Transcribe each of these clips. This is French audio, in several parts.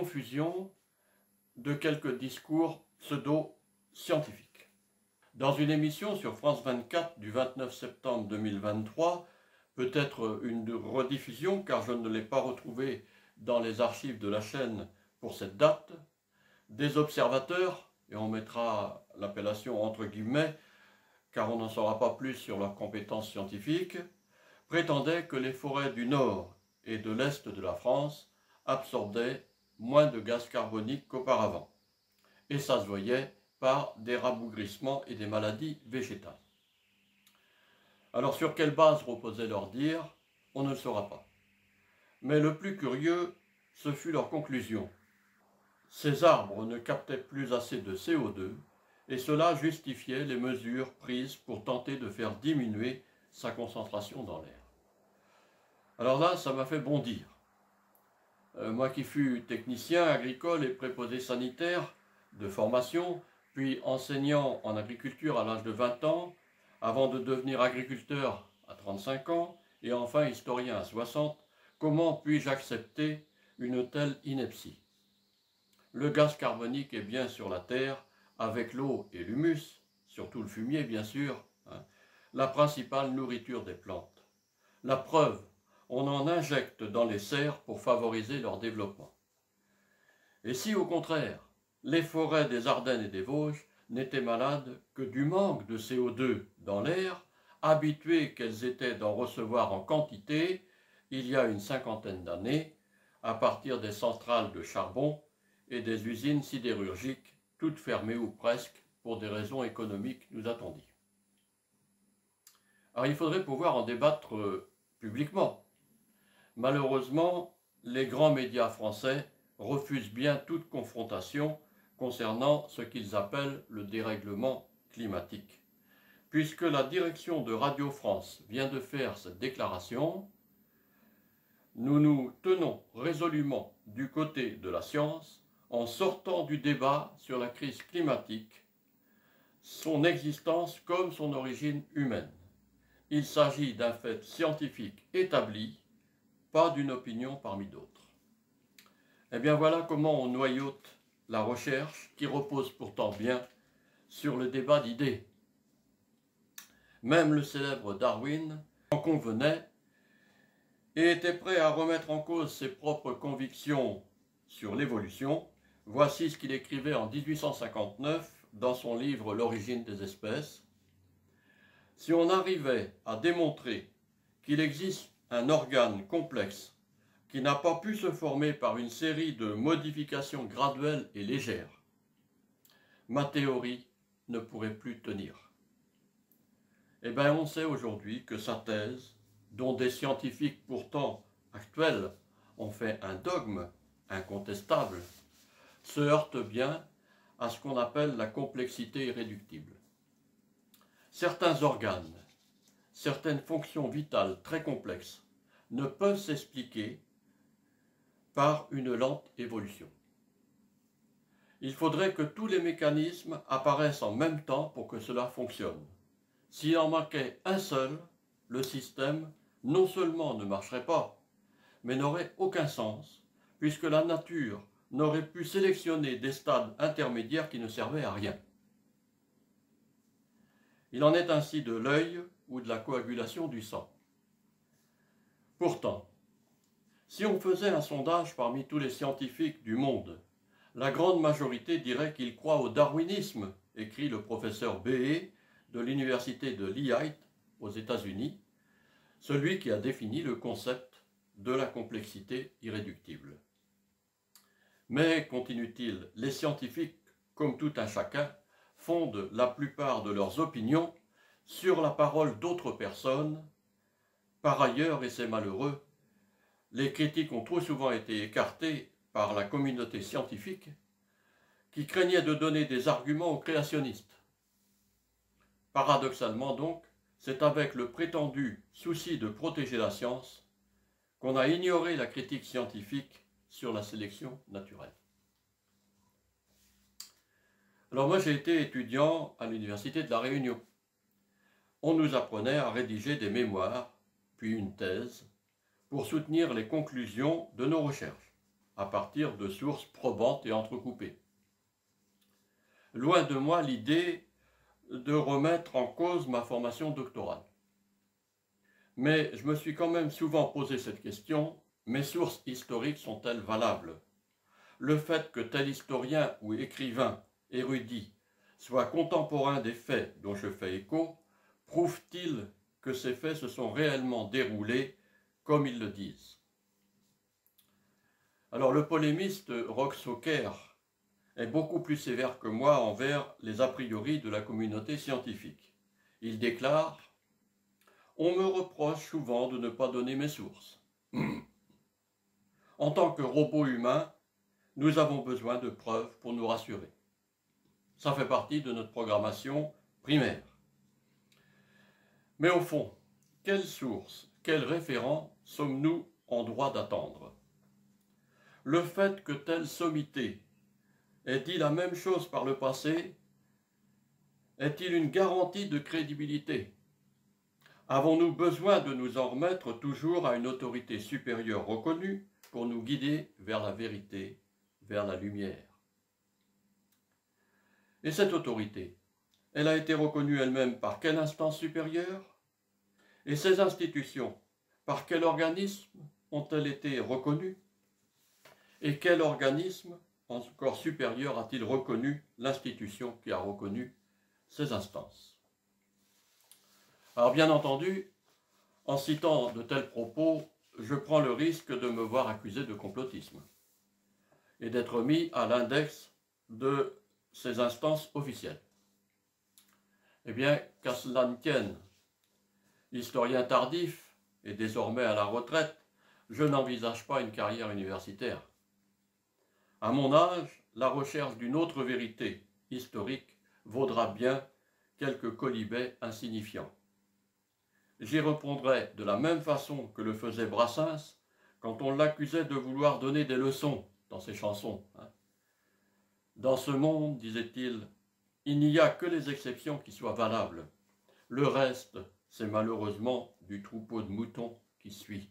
confusion de quelques discours pseudo-scientifiques. Dans une émission sur France 24 du 29 septembre 2023, peut-être une rediffusion car je ne l'ai pas retrouvée dans les archives de la chaîne pour cette date, des observateurs, et on mettra l'appellation entre guillemets car on n'en saura pas plus sur leurs compétences scientifiques, prétendaient que les forêts du nord et de l'est de la France absorbaient moins de gaz carbonique qu'auparavant. Et ça se voyait par des rabougrissements et des maladies végétales. Alors sur quelle base reposait leur dire, on ne le saura pas. Mais le plus curieux, ce fut leur conclusion. Ces arbres ne captaient plus assez de CO2 et cela justifiait les mesures prises pour tenter de faire diminuer sa concentration dans l'air. Alors là, ça m'a fait bondir. Moi qui fus technicien agricole et préposé sanitaire de formation, puis enseignant en agriculture à l'âge de 20 ans, avant de devenir agriculteur à 35 ans, et enfin historien à 60, comment puis-je accepter une telle ineptie? Le gaz carbonique est bien sur la terre, avec l'eau et l'humus, surtout le fumier bien sûr, la principale nourriture des plantes. La preuve, on en injecte dans les serres pour favoriser leur développement. Et si au contraire, les forêts des Ardennes et des Vosges n'étaient malades que du manque de CO2 dans l'air, habituées qu'elles étaient d'en recevoir en quantité, il y a une cinquantaine d'années, à partir des centrales de charbon et des usines sidérurgiques, toutes fermées ou presque, pour des raisons économiques, nous a-t-on dit. Alors il faudrait pouvoir en débattre publiquement. Malheureusement, les grands médias français refusent bien toute confrontation concernant ce qu'ils appellent le dérèglement climatique. Puisque la direction de Radio France vient de faire cette déclaration, nous nous tenons résolument du côté de la science en sortant du débat sur la crise climatique, son existence comme son origine humaine. Il s'agit d'un fait scientifique établi, pas d'une opinion parmi d'autres. Eh bien voilà comment on noyaute la recherche qui repose pourtant bien sur le débat d'idées. Même le célèbre Darwin en convenait et était prêt à remettre en cause ses propres convictions sur l'évolution. Voici ce qu'il écrivait en 1859 dans son livre L'origine des espèces. Si on arrivait à démontrer qu'il existe un organe complexe qui n'a pas pu se former par une série de modifications graduelles et légères, ma théorie ne pourrait plus tenir. Eh bien, on sait aujourd'hui que sa thèse, dont des scientifiques pourtant actuels ont fait un dogme incontestable, se heurte bien à ce qu'on appelle la complexité irréductible. Certains organes, certaines fonctions vitales très complexes ne peuvent s'expliquer par une lente évolution. Il faudrait que tous les mécanismes apparaissent en même temps pour que cela fonctionne. S'il en manquait un seul, le système non seulement ne marcherait pas, mais n'aurait aucun sens, puisque la nature n'aurait pu sélectionner des stades intermédiaires qui ne servaient à rien. Il en est ainsi de l'œil ou de la coagulation du sang. Pourtant, si on faisait un sondage parmi tous les scientifiques du monde, la grande majorité dirait qu'ils croient au darwinisme, écrit le professeur B.E. de l'université de Lehigh aux États-Unis, celui qui a défini le concept de la complexité irréductible. Mais, continue-t-il, les scientifiques, comme tout un chacun, fondent la plupart de leurs opinions sur la parole d'autres personnes. Par ailleurs, et c'est malheureux, les critiques ont trop souvent été écartées par la communauté scientifique qui craignait de donner des arguments aux créationnistes. Paradoxalement donc, c'est avec le prétendu souci de protéger la science qu'on a ignoré la critique scientifique sur la sélection naturelle. Alors moi j'ai été étudiant à l'université de La Réunion. On nous apprenait à rédiger des mémoires, puis une thèse, pour soutenir les conclusions de nos recherches. à partir de sources probantes et entrecoupées. Loin de moi l'idée de remettre en cause ma formation doctorale. Mais je me suis quand même souvent posé cette question, mes sources historiques sont-elles valables? Le fait que tel historien ou écrivain érudit soit contemporain des faits dont je fais écho, prouve-t-il que ces faits se sont réellement déroulés comme ils le disent? Alors le polémiste Rox Saucker est beaucoup plus sévère que moi envers les a priori de la communauté scientifique. Il déclare « On me reproche souvent de ne pas donner mes sources. En tant que robot humain, nous avons besoin de preuves pour nous rassurer. Ça fait partie de notre programmation primaire. Mais au fond, quelle source, quel référent sommes-nous en droit d'attendre? Le fait que telle sommité ait dit la même chose par le passé est-il une garantie de crédibilité? Avons-nous besoin de nous en remettre toujours à une autorité supérieure reconnue pour nous guider vers la vérité, vers la lumière? Et cette autorité, elle a été reconnue elle-même par quelle instance supérieure? Et ces institutions, par quel organisme ont-elles été reconnues? Et quel organisme encore supérieur a-t-il reconnu l'institution qui a reconnu ces instances? Alors bien entendu, en citant de tels propos, je prends le risque de me voir accusé de complotisme et d'être mis à l'index de ces instances officielles. Eh bien, qu'à cela ne tienne, historien tardif et désormais à la retraite, je n'envisage pas une carrière universitaire. À mon âge, la recherche d'une autre vérité historique vaudra bien quelques quolibets insignifiants. J'y répondrai de la même façon que le faisait Brassens quand on l'accusait de vouloir donner des leçons dans ses chansons. Dans ce monde, disait-il, il n'y a que les exceptions qui soient valables. Le reste, c'est malheureusement du troupeau de moutons qui suit.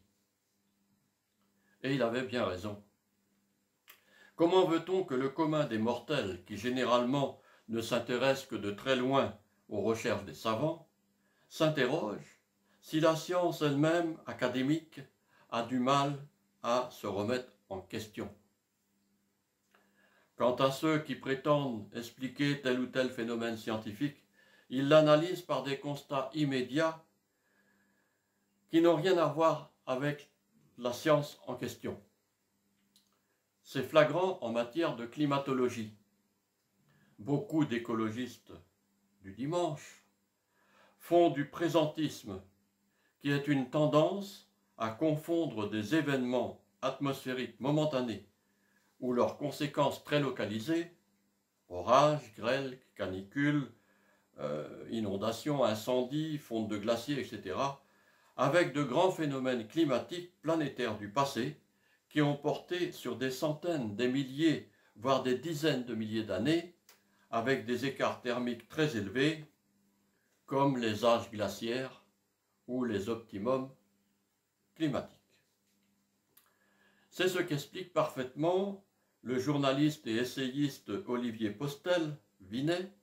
Et il avait bien raison. Comment veut-on que le commun des mortels, qui généralement ne s'intéresse que de très loin aux recherches des savants, s'interroge si la science elle-même, académique, a du mal à se remettre en question? Quant à ceux qui prétendent expliquer tel ou tel phénomène scientifique, ils l'analysent par des constats immédiats qui n'ont rien à voir avec la science en question. C'est flagrant en matière de climatologie. Beaucoup d'écologistes du dimanche font du présentisme, qui est une tendance à confondre des événements atmosphériques momentanés ou leurs conséquences très localisées, orages, grêles, canicules, inondations, incendies, fonte de glaciers, etc., avec de grands phénomènes climatiques planétaires du passé qui ont porté sur des centaines, des milliers, voire des dizaines de milliers d'années, avec des écarts thermiques très élevés, comme les âges glaciaires ou les optimums climatiques. C'est ce qu'explique parfaitement le journaliste et essayiste Olivier Postel, Vinet,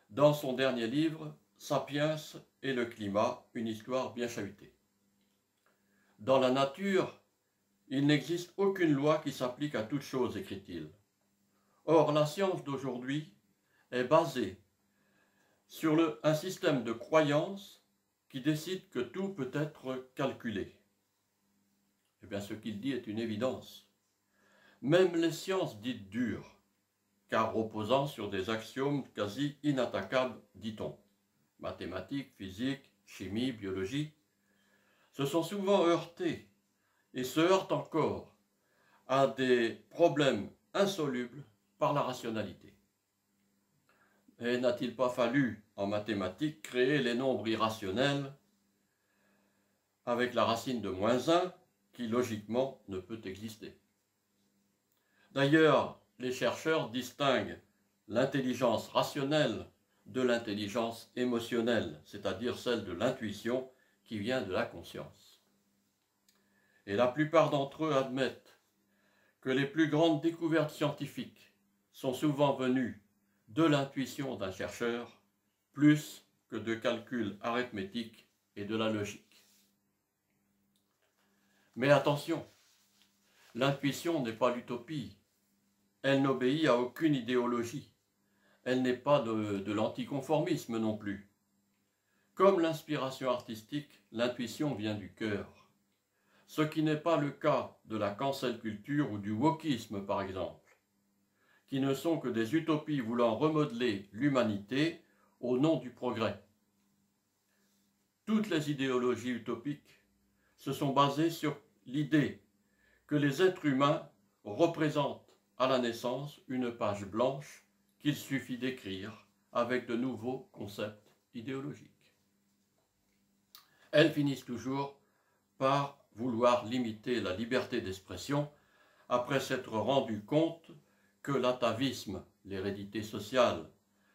dans son dernier livre « Sapiens et le climat, une histoire bien chahutée ». Dans la nature, il n'existe aucune loi qui s'applique à toute chose, écrit-il. Or, la science d'aujourd'hui est basée sur un système de croyances qui décide que tout peut être calculé. Eh bien, ce qu'il dit est une évidence. Même les sciences dites dures, car reposant sur des axiomes quasi inattaquables, dit-on, mathématiques, physique, chimie, biologie, se sont souvent heurtées et se heurtent encore à des problèmes insolubles par la rationalité. Et n'a-t-il pas fallu, en mathématiques, créer les nombres irrationnels avec la racine de -1 qui, logiquement, ne peut exister? D'ailleurs, les chercheurs distinguent l'intelligence rationnelle de l'intelligence émotionnelle, c'est-à-dire celle de l'intuition qui vient de la conscience. Et la plupart d'entre eux admettent que les plus grandes découvertes scientifiques sont souvent venues de l'intuition d'un chercheur plus que de calculs arithmétiques et de la logique. Mais attention, l'intuition n'est pas l'utopie, elle n'obéit à aucune idéologie, elle n'est pas de l'anticonformisme non plus. Comme l'inspiration artistique, l'intuition vient du cœur, ce qui n'est pas le cas de la cancel culture ou du wokisme par exemple, qui ne sont que des utopies voulant remodeler l'humanité au nom du progrès. Toutes les idéologies utopiques se sont basées sur l'idée que les êtres humains représentent à la naissance une page blanche qu'il suffit d'écrire avec de nouveaux concepts idéologiques. Elles finissent toujours par vouloir limiter la liberté d'expression après s'être rendu compte que l'atavisme, l'hérédité sociale,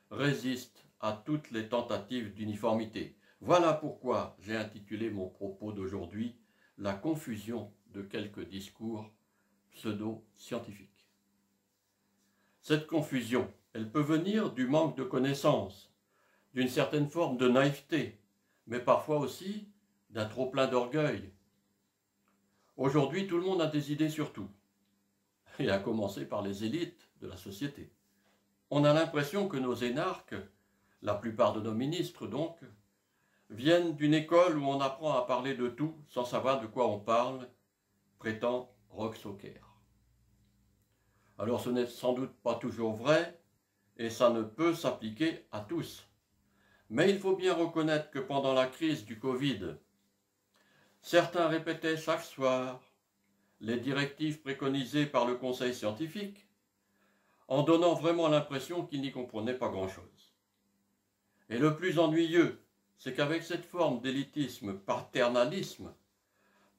résiste à toutes les tentatives d'uniformité. Voilà pourquoi j'ai intitulé mon propos d'aujourd'hui « La confusion de quelques discours pseudo-scientifiques ». Cette confusion, elle peut venir du manque de connaissances, d'une certaine forme de naïveté, mais parfois aussi d'un trop-plein d'orgueil. Aujourd'hui, tout le monde a des idées sur tout, et à commencer par les élites de la société. On a l'impression que nos énarques, la plupart de nos ministres donc, viennent d'une école où on apprend à parler de tout sans savoir de quoi on parle, prétend Roxoker. Alors ce n'est sans doute pas toujours vrai, et ça ne peut s'appliquer à tous. Mais il faut bien reconnaître que pendant la crise du Covid, certains répétaient chaque soir les directives préconisées par le conseil scientifique, en donnant vraiment l'impression qu'ils n'y comprenaient pas grand-chose. Et le plus ennuyeux, c'est qu'avec cette forme d'élitisme paternalisme,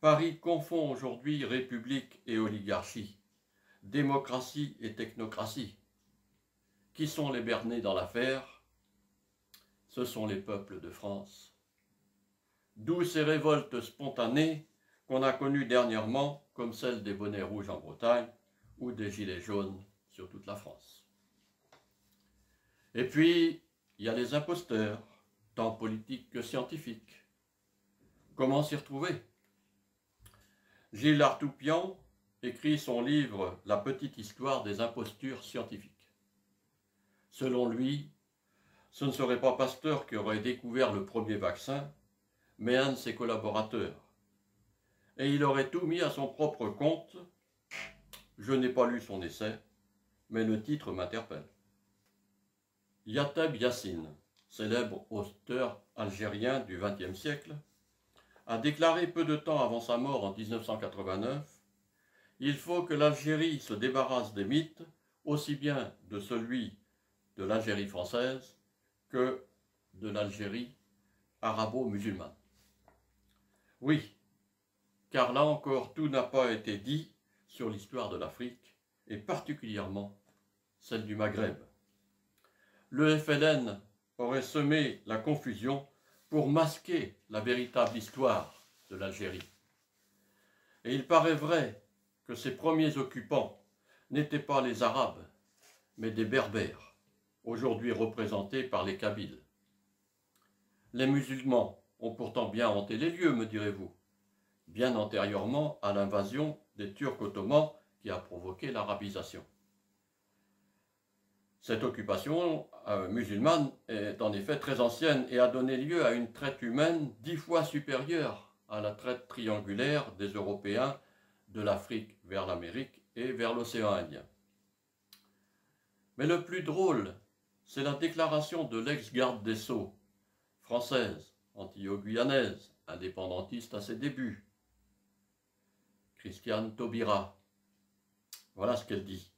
Paris confond aujourd'hui république et oligarchie, démocratie et technocratie. Qui sont les bernés dans l'affaire? Ce sont les peuples de France. D'où ces révoltes spontanées qu'on a connues dernièrement, comme celle des bonnets rouges en Bretagne ou des gilets jaunes sur toute la France. Et puis, il y a les imposteurs, tant politiques que scientifiques. Comment s'y retrouver? Gilles Artoupian écrit son livre « La petite histoire des impostures scientifiques ». Selon lui, ce ne serait pas Pasteur qui aurait découvert le premier vaccin, mais un de ses collaborateurs. Et il aurait tout mis à son propre compte. Je n'ai pas lu son essai, mais le titre m'interpelle. Yateb Yassine, célèbre auteur algérien du XXe siècle, a déclaré peu de temps avant sa mort en 1989 « Il faut que l'Algérie se débarrasse des mythes, aussi bien de celui de l'Algérie française que de l'Algérie arabo-musulmane. » Oui, car là encore tout n'a pas été dit sur l'histoire de l'Afrique, et particulièrement celle du Maghreb. Le FLN aurait semé la confusion pour masquer la véritable histoire de l'Algérie. Et il paraît vrai que ses premiers occupants n'étaient pas les Arabes, mais des Berbères, aujourd'hui représentés par les Kabyles. Les musulmans ont pourtant bien hanté les lieux, me direz-vous, bien antérieurement à l'invasion des Turcs ottomans qui a provoqué l'arabisation. Cette occupation musulmane est en effet très ancienne et a donné lieu à une traite humaine 10 fois supérieure à la traite triangulaire des Européens de l'Afrique vers l'Amérique et vers l'océan Indien. Mais le plus drôle, c'est la déclaration de l'ex-garde des Sceaux, française, antillo-guyanaise, indépendantiste à ses débuts, Christiane Taubira. Voilà ce qu'elle dit.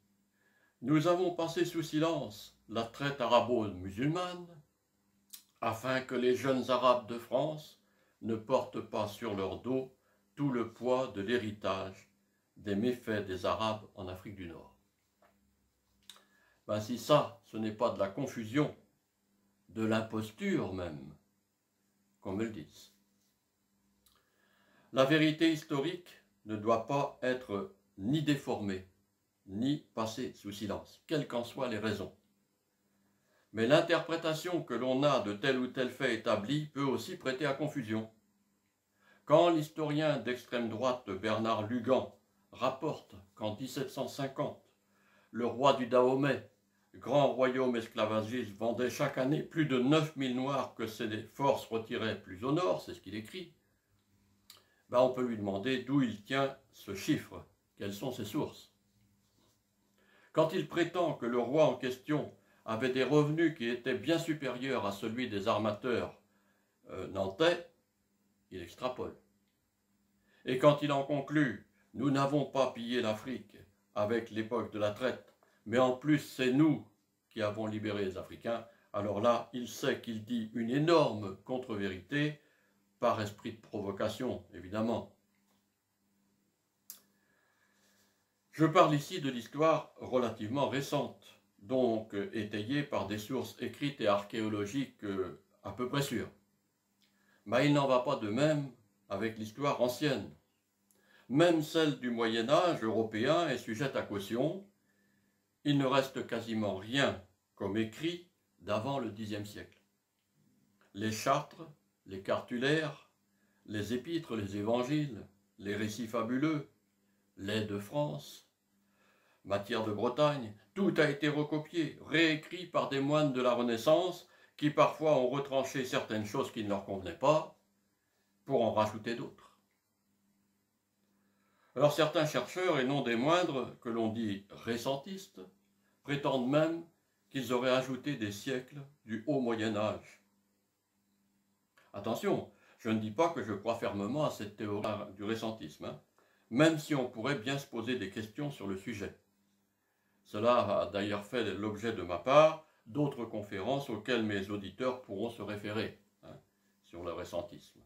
Nous avons passé sous silence la traite arabo-musulmane afin que les jeunes Arabes de France ne portent pas sur leur dos tout le poids de l'héritage des méfaits des Arabes en Afrique du Nord. Ben si ça, ce n'est pas de la confusion, de l'imposture même, qu'on me le dise. La vérité historique ne doit pas être ni déformée, ni passer sous silence, quelles qu'en soient les raisons. Mais l'interprétation que l'on a de tel ou tel fait établi peut aussi prêter à confusion. Quand l'historien d'extrême droite Bernard Lugan rapporte qu'en 1750, le roi du Dahomey, grand royaume esclavagiste, vendait chaque année plus de 9000 noirs que ses forces retiraient plus au nord, c'est ce qu'il écrit, on peut lui demander d'où il tient ce chiffre, quelles sont ses sources. Quand il prétend que le roi en question avait des revenus qui étaient bien supérieurs à celui des armateurs nantais, il extrapole. Et quand il en conclut « Nous n'avons pas pillé l'Afrique avec l'époque de la traite, mais en plus c'est nous qui avons libéré les Africains », alors là, il sait qu'il dit une énorme contre-vérité, par esprit de provocation, évidemment. Je parle ici de l'histoire relativement récente, donc étayée par des sources écrites et archéologiques à peu près sûres. Mais il n'en va pas de même avec l'histoire ancienne. Même celle du Moyen-Âge européen est sujette à caution. Il ne reste quasiment rien comme écrit d'avant le Xe siècle. Les chartres, les cartulaires, les épîtres, les évangiles, les récits fabuleux, les de France, matière de Bretagne, tout a été recopié, réécrit par des moines de la Renaissance qui parfois ont retranché certaines choses qui ne leur convenaient pas pour en rajouter d'autres. Alors certains chercheurs, et non des moindres, que l'on dit récentistes, prétendent même qu'ils auraient ajouté des siècles du haut Moyen-Âge. Attention, je ne dis pas que je crois fermement à cette théorie du récentisme, même si on pourrait bien se poser des questions sur le sujet. Cela a d'ailleurs fait l'objet de ma part d'autres conférences auxquelles mes auditeurs pourront se référer sur le récentisme.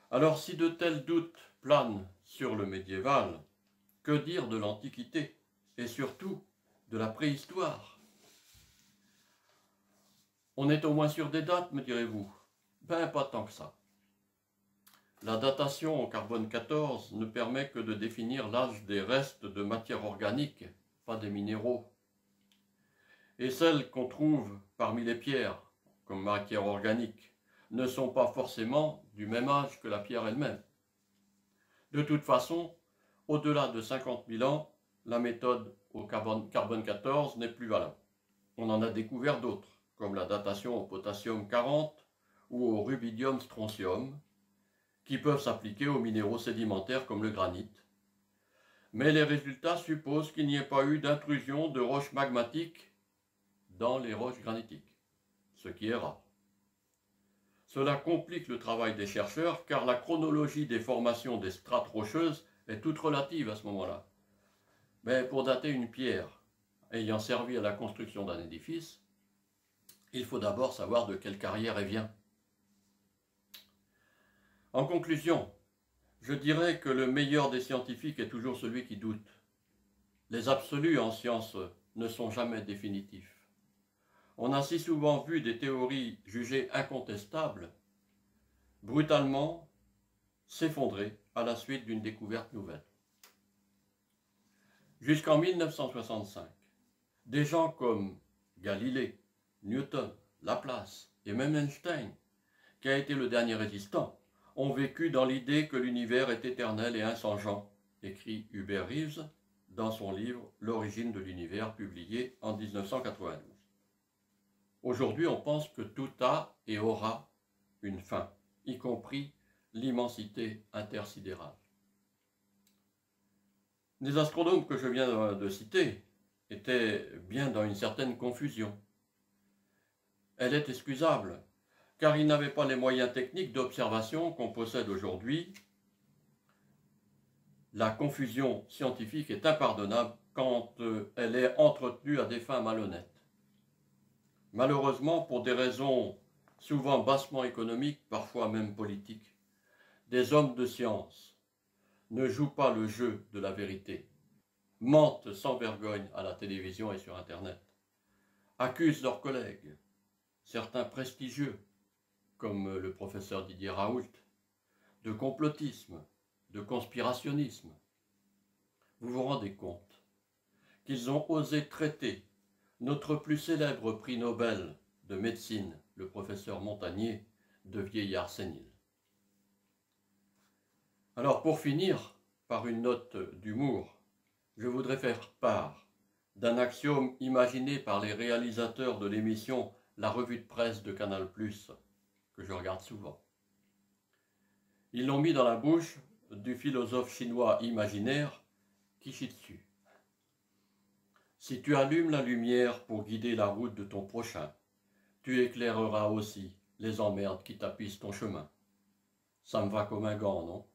Alors si de tels doutes planent sur le médiéval, que dire de l'Antiquité et surtout de la préhistoire? On est au moins sûr des dates, me direz-vous? Pas tant que ça. La datation au carbone 14 ne permet que de définir l'âge des restes de matière organique, pas des minéraux. Et celles qu'on trouve parmi les pierres, comme matière organique, ne sont pas forcément du même âge que la pierre elle-même. De toute façon, au-delà de 50 000 ans, la méthode au carbone 14 n'est plus valable. On en a découvert d'autres, comme la datation au potassium 40 ou au rubidium strontium, qui peuvent s'appliquer aux minéraux sédimentaires comme le granit. Mais les résultats supposent qu'il n'y ait pas eu d'intrusion de roches magmatiques dans les roches granitiques, ce qui est rare. Cela complique le travail des chercheurs car la chronologie des formations des strates rocheuses est toute relative à ce moment-là. Mais pour dater une pierre ayant servi à la construction d'un édifice, il faut d'abord savoir de quelle carrière elle vient. En conclusion, je dirais que le meilleur des scientifiques est toujours celui qui doute. Les absolus en science ne sont jamais définitifs. On a si souvent vu des théories jugées incontestables brutalement s'effondrer à la suite d'une découverte nouvelle. Jusqu'en 1965, des gens comme Galilée, Newton, Laplace et même Einstein, qui a été le dernier résistant, ont vécu dans l'idée que l'univers est éternel et inchangeant, écrit Hubert Reeves dans son livre « L'origine de l'univers » publié en 1992. Aujourd'hui, on pense que tout a et aura une fin, y compris l'immensité intersidérale. Les astronomes que je viens de citer étaient bien dans une certaine confusion. Elle est excusable, car ils n'avaient pas les moyens techniques d'observation qu'on possède aujourd'hui. La confusion scientifique est impardonnable quand elle est entretenue à des fins malhonnêtes. Malheureusement, pour des raisons souvent bassement économiques, parfois même politiques, des hommes de science ne jouent pas le jeu de la vérité, mentent sans vergogne à la télévision et sur Internet, accusent leurs collègues, certains prestigieux, comme le professeur Didier Raoult, de complotisme, de conspirationnisme, Vous vous rendez compte qu'ils ont osé traiter notre plus célèbre prix Nobel de médecine, le professeur Montagnier, de vieillard sénile. Alors pour finir, par une note d'humour, je voudrais faire part d'un axiome imaginé par les réalisateurs de l'émission La Revue de Presse de Canal+, que je regarde souvent. Ils l'ont mis dans la bouche du philosophe chinois imaginaire Kishitsu. Si tu allumes la lumière pour guider la route de ton prochain, tu éclaireras aussi les emmerdes qui tapissent ton chemin. Ça me va comme un gant, non ?